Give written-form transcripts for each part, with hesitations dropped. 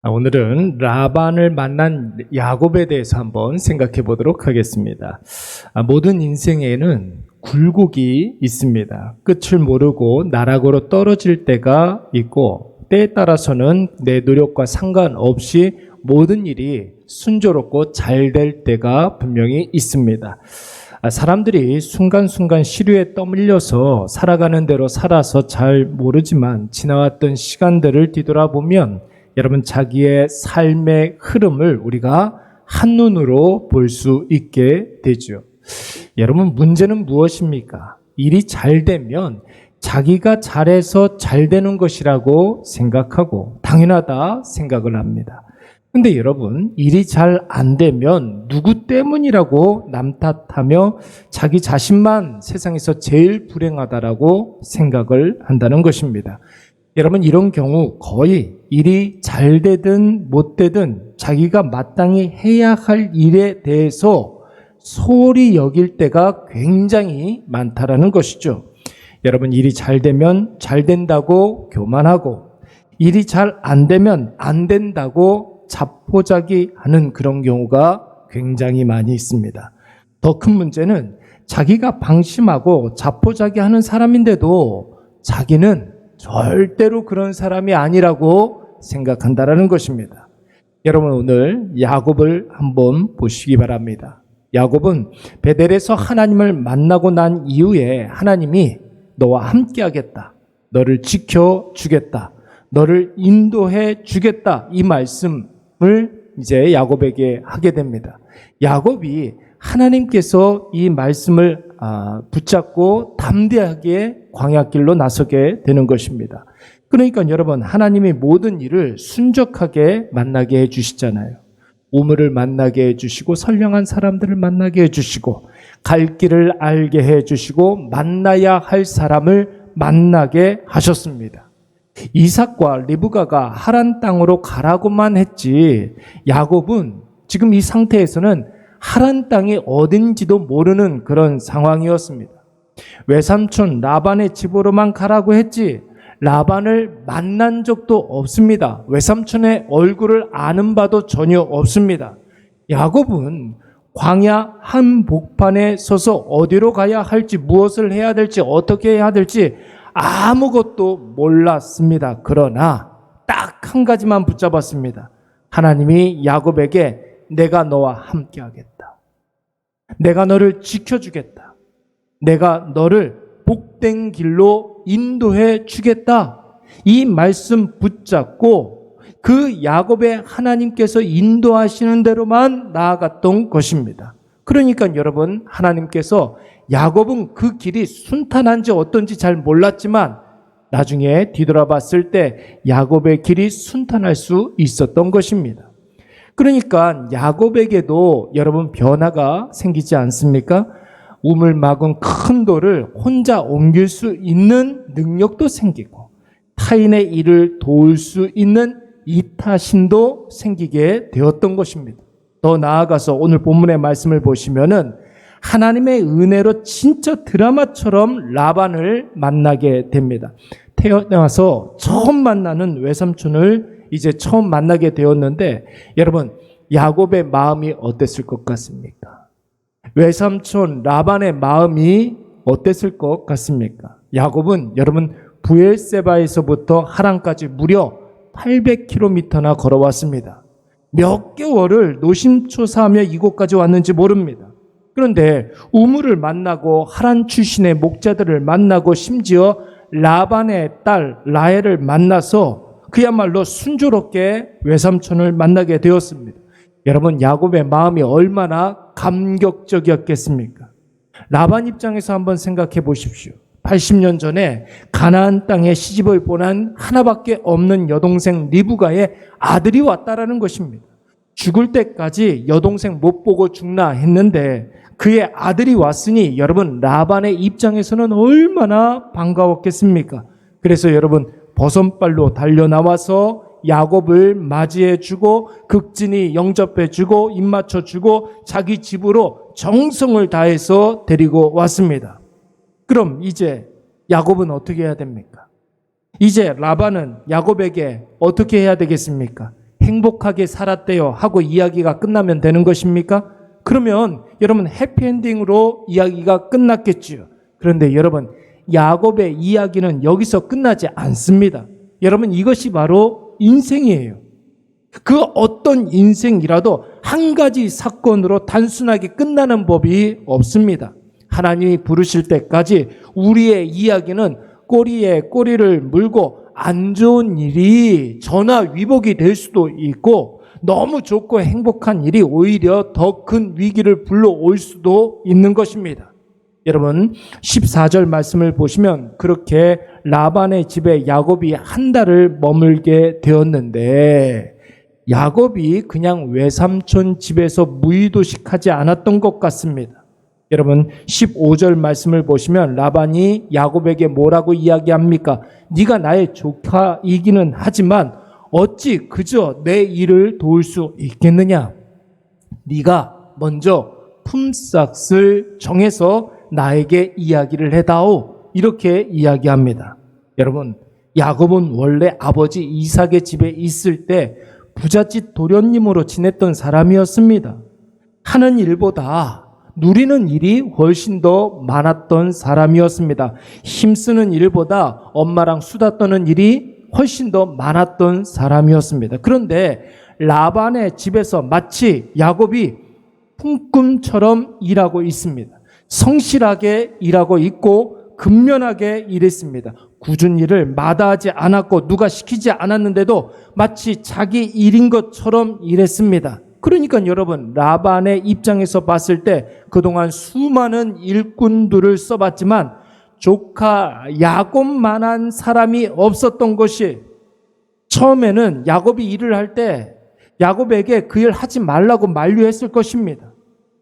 오늘은 라반을 만난 야곱에 대해서 한번 생각해 보도록 하겠습니다. 모든 인생에는 굴곡이 있습니다. 끝을 모르고 나락으로 떨어질 때가 있고, 때에 따라서는 내 노력과 상관없이 모든 일이 순조롭고 잘 될 때가 분명히 있습니다. 사람들이 순간순간 시류에 떠밀려서 살아가는 대로 살아서 잘 모르지만 지나왔던 시간들을 뒤돌아보면 여러분, 자기의 삶의 흐름을 우리가 한눈으로 볼 수 있게 되죠. 여러분, 문제는 무엇입니까? 일이 잘 되면 자기가 잘해서 잘 되는 것이라고 생각하고 당연하다 생각을 합니다. 근데 여러분, 일이 잘 안 되면 누구 때문이라고 남 탓하며 자기 자신만 세상에서 제일 불행하다라고 생각을 한다는 것입니다. 여러분, 이런 경우 거의 일이 잘 되든 못 되든 자기가 마땅히 해야 할 일에 대해서 소홀히 여길 때가 굉장히 많다라는 것이죠. 여러분, 일이 잘 되면 잘 된다고 교만하고, 일이 잘 안 되면 안 된다고 자포자기하는 그런 경우가 굉장히 많이 있습니다. 더 큰 문제는 자기가 방심하고 자포자기하는 사람인데도 자기는 절대로 그런 사람이 아니라고 생각한다라는 것입니다. 여러분, 오늘 야곱을 한번 보시기 바랍니다. 야곱은 베델에서 하나님을 만나고 난 이후에 하나님이 너와 함께 하겠다, 너를 지켜주겠다, 너를 인도해 주겠다, 이 말씀을 이제 야곱에게 하게 됩니다. 야곱이 하나님께서 이 말씀을 붙잡고 담대하게 광야길로 나서게 되는 것입니다. 그러니까 여러분, 하나님이 모든 일을 순적하게 만나게 해주시잖아요. 우물을 만나게 해주시고, 선량한 사람들을 만나게 해주시고, 갈 길을 알게 해주시고, 만나야 할 사람을 만나게 하셨습니다. 이삭과 리브가가 하란 땅으로 가라고만 했지, 야곱은 지금 이 상태에서는 하란 땅이 어딘지도 모르는 그런 상황이었습니다. 외삼촌 라반의 집으로만 가라고 했지 라반을 만난 적도 없습니다. 외삼촌의 얼굴을 아는 바도 전혀 없습니다. 야곱은 광야 한복판에 서서 어디로 가야 할지, 무엇을 해야 될지, 어떻게 해야 될지 아무것도 몰랐습니다. 그러나 딱 한 가지만 붙잡았습니다. 하나님이 야곱에게 내가 너와 함께 하겠다, 내가 너를 지켜주겠다, 내가 너를 복된 길로 인도해 주겠다, 이 말씀 붙잡고 그 야곱의 하나님께서 인도하시는 대로만 나아갔던 것입니다. 그러니까 여러분, 하나님께서 야곱은 그 길이 순탄한지 어떤지 잘 몰랐지만 나중에 뒤돌아봤을 때 야곱의 길이 순탄할 수 있었던 것입니다. 그러니까 야곱에게도 여러분 변화가 생기지 않습니까? 우물 막은 큰 돌을 혼자 옮길 수 있는 능력도 생기고, 타인의 일을 도울 수 있는 이타심도 생기게 되었던 것입니다. 더 나아가서 오늘 본문의 말씀을 보시면은 하나님의 은혜로 진짜 드라마처럼 라반을 만나게 됩니다. 태어나서 처음 만나는 외삼촌을 이제 처음 만나게 되었는데, 여러분, 야곱의 마음이 어땠을 것 같습니까? 외삼촌 라반의 마음이 어땠을 것 같습니까? 야곱은 여러분, 브엘세바에서부터 하란까지 무려 800km나 걸어왔습니다. 몇 개월을 노심초사하며 이곳까지 왔는지 모릅니다. 그런데 우물을 만나고 하란 출신의 목자들을 만나고 심지어 라반의 딸 라헬을 만나서 그야말로 순조롭게 외삼촌을 만나게 되었습니다. 여러분, 야곱의 마음이 얼마나 감격적이었겠습니까? 라반 입장에서 한번 생각해 보십시오. 80년 전에 가나안 땅에 시집을 보낸 하나밖에 없는 여동생 리브가의 아들이 왔다라는 것입니다. 죽을 때까지 여동생 못 보고 죽나 했는데 그의 아들이 왔으니 여러분, 라반의 입장에서는 얼마나 반가웠겠습니까? 그래서 여러분, 버선발로 달려나와서 야곱을 맞이해주고 극진히 영접해주고 입 맞춰주고 자기 집으로 정성을 다해서 데리고 왔습니다. 그럼 이제 야곱은 어떻게 해야 됩니까? 이제 라반은 야곱에게 어떻게 해야 되겠습니까? 행복하게 살았대요 하고 이야기가 끝나면 되는 것입니까? 그러면 여러분 해피엔딩으로 이야기가 끝났겠지요. 그런데 여러분 야곱의 이야기는 여기서 끝나지 않습니다. 여러분 이것이 바로 인생이에요. 그 어떤 인생이라도 한 가지 사건으로 단순하게 끝나는 법이 없습니다. 하나님이 부르실 때까지 우리의 이야기는 꼬리에 꼬리를 물고 안 좋은 일이 전화위복이 될 수도 있고 너무 좋고 행복한 일이 오히려 더 큰 위기를 불러올 수도 있는 것입니다. 여러분 14절 말씀을 보시면 그렇게 라반의 집에 야곱이 한 달을 머물게 되었는데 야곱이 그냥 외삼촌 집에서 무의도식하지 않았던 것 같습니다. 여러분 15절 말씀을 보시면 라반이 야곱에게 뭐라고 이야기합니까? 네가 나의 조카이기는 하지만 어찌 그저 내 일을 도울 수 있겠느냐? 네가 먼저 품삯을 정해서 나에게 이야기를 해다오. 이렇게 이야기합니다. 여러분 야곱은 원래 아버지 이삭의 집에 있을 때 부잣집 도련님으로 지냈던 사람이었습니다. 하는 일보다 누리는 일이 훨씬 더 많았던 사람이었습니다. 힘쓰는 일보다 엄마랑 수다 떠는 일이 훨씬 더 많았던 사람이었습니다. 그런데 라반의 집에서 마치 야곱이 품꾼처럼 일하고 있습니다. 성실하게 일하고 있고 근면하게 일했습니다. 굳은 일을 마다하지 않았고 누가 시키지 않았는데도 마치 자기 일인 것처럼 일했습니다. 그러니까 여러분 라반의 입장에서 봤을 때 그동안 수많은 일꾼들을 써봤지만 조카 야곱만한 사람이 없었던 것이 처음에는 야곱이 일을 할 때 야곱에게 그 일 하지 말라고 만류했을 것입니다.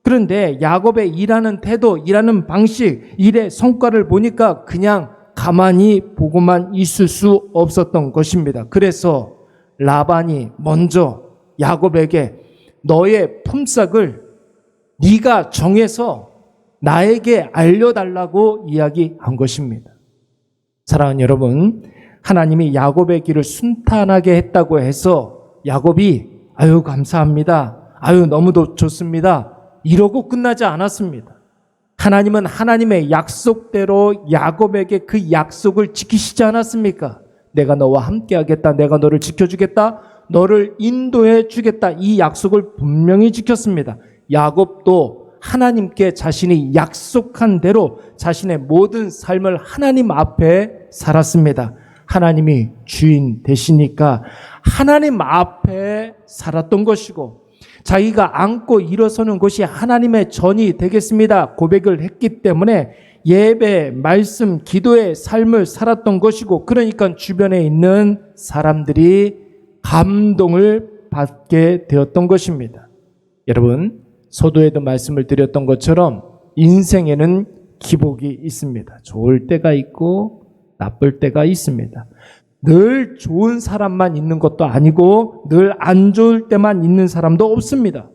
그런데 야곱의 일하는 태도, 일하는 방식, 일의 성과를 보니까 그냥 가만히 보고만 있을 수 없었던 것입니다. 그래서 라반이 먼저 야곱에게 너의 품삯을 네가 정해서 나에게 알려달라고 이야기한 것입니다. 사랑하는 여러분, 하나님이 야곱의 길을 순탄하게 했다고 해서 야곱이 아유 감사합니다, 아유 너무도 좋습니다 이러고 끝나지 않았습니다. 하나님은 하나님의 약속대로 야곱에게 그 약속을 지키시지 않았습니까? 내가 너와 함께 하겠다, 내가 너를 지켜주겠다, 너를 인도해 주겠다, 이 약속을 분명히 지켰습니다. 야곱도 하나님께 자신이 약속한 대로 자신의 모든 삶을 하나님 앞에 살았습니다. 하나님이 주인 되시니까 하나님 앞에 살았던 것이고 자기가 안고 일어서는 것이 하나님의 전이 되겠습니다 고백을 했기 때문에 예배, 말씀, 기도의 삶을 살았던 것이고 그러니까 주변에 있는 사람들이 감동을 받게 되었던 것입니다. 여러분 서두에도 말씀을 드렸던 것처럼 인생에는 기복이 있습니다. 좋을 때가 있고 나쁠 때가 있습니다. 늘 좋은 사람만 있는 것도 아니고 늘 안 좋을 때만 있는 사람도 없습니다.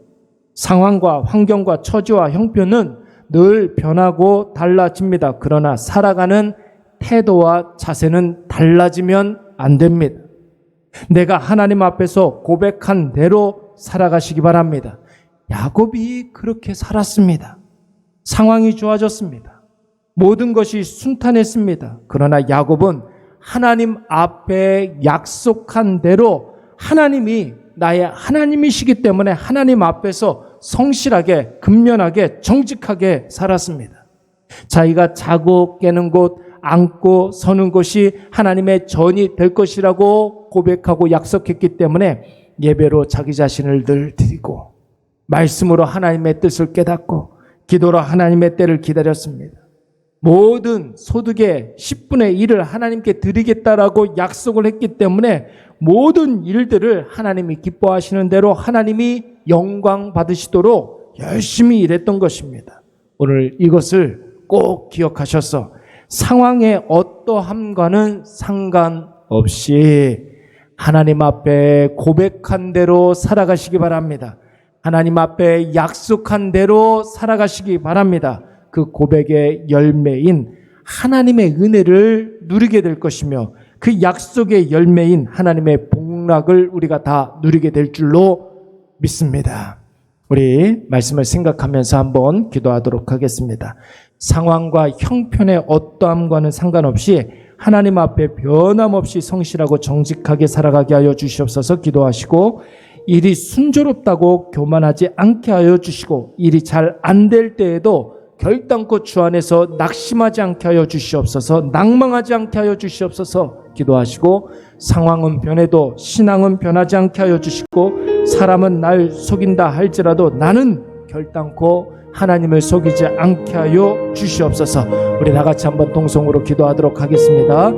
상황과 환경과 처지와 형편은 늘 변하고 달라집니다. 그러나 살아가는 태도와 자세는 달라지면 안 됩니다. 내가 하나님 앞에서 고백한 대로 살아가시기 바랍니다. 야곱이 그렇게 살았습니다. 상황이 좋아졌습니다. 모든 것이 순탄했습니다. 그러나 야곱은 하나님 앞에 약속한 대로 하나님이 나의 하나님이시기 때문에 하나님 앞에서 성실하게, 근면하게, 정직하게 살았습니다. 자기가 자고 깨는 곳, 앉고 서는 것이 하나님의 전이 될 것이라고 고백하고 약속했기 때문에 예배로 자기 자신을 늘 드리고 말씀으로 하나님의 뜻을 깨닫고 기도로 하나님의 때를 기다렸습니다. 모든 소득의 10분의 1을 하나님께 드리겠다라고 약속을 했기 때문에 모든 일들을 하나님이 기뻐하시는 대로 하나님이 영광 받으시도록 열심히 일했던 것입니다. 오늘 이것을 꼭 기억하셔서 상황의 어떠함과는 상관없이 하나님 앞에 고백한 대로 살아가시기 바랍니다. 하나님 앞에 약속한 대로 살아가시기 바랍니다. 그 고백의 열매인 하나님의 은혜를 누리게 될 것이며 그 약속의 열매인 하나님의 복을 복락을 우리가 다 누리게 될 줄로 믿습니다. 우리 말씀을 생각하면서 한번 기도하도록 하겠습니다. 상황과 형편의 어떠함과는 상관없이 하나님 앞에 변함없이 성실하고 정직하게 살아가게 하여 주시옵소서. 기도하시고 일이 순조롭다고 교만하지 않게 하여 주시고 일이 잘 안 될 때에도 결단코 주 안에서 낙심하지 않게 하여 주시옵소서. 낭망하지 않게 하여 주시옵소서. 기도하시고 상황은 변해도 신앙은 변하지 않게 하여 주시고 사람은 날 속인다 할지라도 나는 결단코 하나님을 속이지 않게 하여 주시옵소서. 우리 나같이 한번 동성으로 기도하도록 하겠습니다.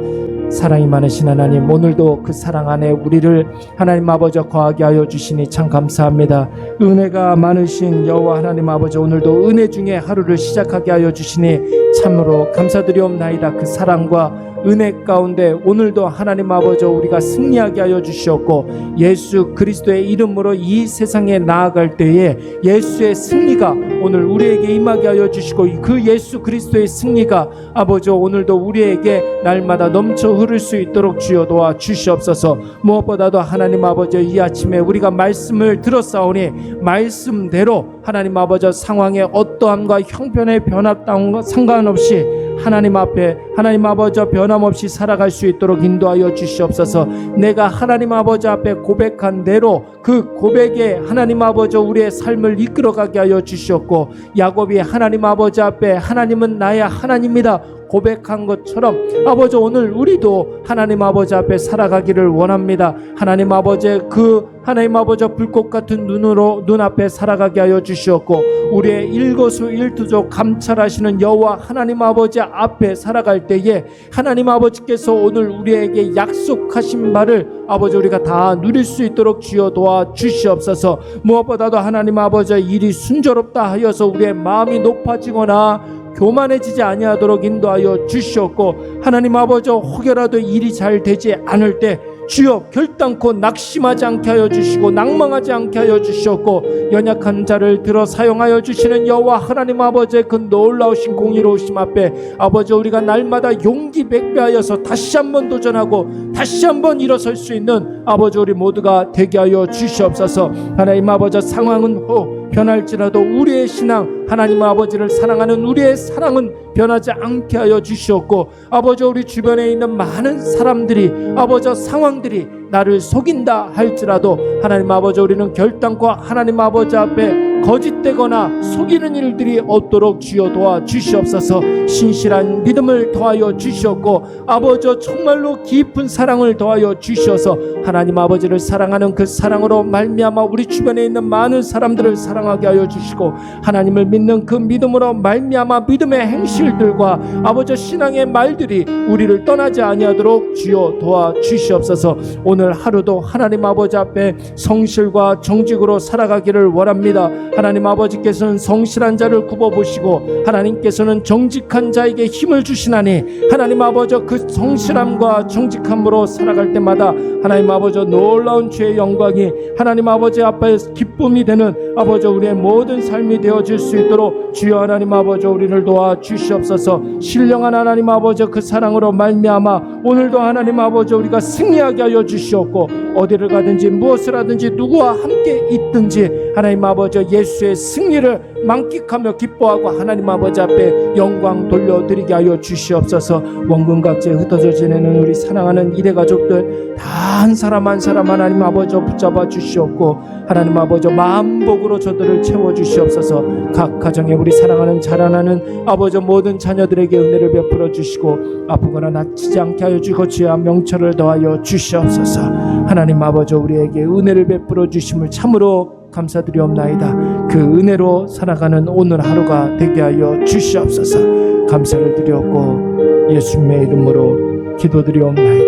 사랑이 많으신 하나님, 오늘도 그 사랑 안에 우리를 하나님 아버지 거하게 하여 주시니 참 감사합니다. 은혜가 많으신 여호와 하나님 아버지, 오늘도 은혜 중에 하루를 시작하게 하여 주시니 참으로 감사드리옵나이다. 그 사랑과 은혜 가운데 오늘도 하나님 아버지 우리가 승리하게 하여 주시옵고 예수 그리스도의 이름으로 이 세상에 나아갈 때에 예수의 승리가 오늘 우리에게 임하게 하여 주시고 그 예수 그리스도의 승리가 아버지 오늘도 우리에게 날마다 넘쳐 흐를 수 있도록 주여 도와 주시옵소서. 무엇보다도 하나님 아버지 이 아침에 우리가 말씀을 들었사오니 말씀대로 하나님 아버지 상황의 어떠함과 형편의 변화와 상관없이 하나님 앞에 하나님 아버지 변함없이 살아갈 수 있도록 인도하여 주시옵소서. 내가 하나님 아버지 앞에 고백한 대로 그 고백에 하나님 아버지 우리의 삶을 이끌어가게 하여 주시옵고 야곱이 하나님 아버지 앞에 하나님은 나의 하나님이다 고백한 것처럼 아버지 오늘 우리도 하나님 아버지 앞에 살아가기를 원합니다. 하나님 아버지 그 하나님 아버지 불꽃 같은 눈앞에 살아가게 하여 주시옵고 우리의 일거수일투족 감찰하시는 여호와 하나님 아버지 앞에 살아갈 때에 하나님 아버지께서 오늘 우리에게 약속하신 바를 아버지 우리가 다 누릴 수 있도록 주여 도와 주시옵소서. 무엇보다도 하나님 아버지 일이 순조롭다 하여서 우리의 마음이 높아지거나 교만해지지 아니하도록 인도하여 주시옵고 하나님 아버지 혹여라도 일이 잘 되지 않을 때 주여 결단코 낙심하지 않게 하여 주시고 낭망하지 않게 하여 주시옵고 연약한 자를 들어 사용하여 주시는 여호와 하나님 아버지의 그 놀라우신 공의로우심 앞에 아버지 우리가 날마다 용기 백배하여서 다시 한번 도전하고 다시 한번 일어설 수 있는 아버지 우리 모두가 되게 하여 주시옵소서. 하나님 아버지 상황은 변할지라도 우리의 신앙 하나님 아버지를 사랑하는 우리의 사랑은 변하지 않게 하여 주시옵고 아버지 우리 주변에 있는 많은 사람들이 아버지 상황들이 나를 속인다 할지라도 하나님 아버지 우리는 결단코 하나님 아버지 앞에 거짓되거나 속이는 일들이 없도록 주여 도와 주시옵소서. 신실한 믿음을 더하여 주시옵고 아버지 정말로 깊은 사랑을 더하여 주셔서 하나님 아버지를 사랑하는 그 사랑으로 말미암아 우리 주변에 있는 많은 사람들을 사랑하게 하여 주시고 하나님을 믿는 그 믿음으로 말미암아 믿음의 행실들과 아버지 신앙의 말들이 우리를 떠나지 아니하도록 주여 도와 주시옵소서. 오늘 하루도 하나님 아버지 앞에 성실과 정직으로 살아가기를 원합니다. 하나님 아버지께서는 성실한 자를 굽어보시고 하나님께서는 정직한 자에게 힘을 주시나니 하나님 아버지 그 성실함과 정직함으로 살아갈 때마다 하나님 아버지 놀라운 주의 영광이 하나님 아버지 앞에 기쁨이 되는 아버지 우리의 모든 삶이 되어질 수 있도록 주여 하나님 아버지 우리를 도와 주시옵소서. 신령한 하나님 아버지 그 사랑으로 말미암아 오늘도 하나님 아버지 우리가 승리하게 하여 주시옵고 어디를 가든지 무엇을 하든지 누구와 함께 있든지 하나님 아버지 예수의 승리를 만끽하며 기뻐하고 하나님 아버지 앞에 영광 돌려드리게 하여 주시옵소서. 원근각지에 흩어져 지내는 우리 사랑하는 일의 가족들 다 한 사람 한 사람 하나님 아버지 붙잡아 주시옵고 하나님 아버지 만복으로 저들을 채워 주시옵소서. 각 가정에 우리 사랑하는 자라나는 아버지 모든 자녀들에게 은혜를 베풀어 주시고 아프거나 다치지 않게 하여 주시고 주의 명철을 더하여 주시옵소서. 하나님 아버지 우리에게 은혜를 베풀어 주심을 참으로 감사드리옵나이다. 그 은혜로 살아가는 오늘 하루가 되게 하여 주시옵소서. 감사를 드렸고 예수님의 이름으로 기도드리옵나이다.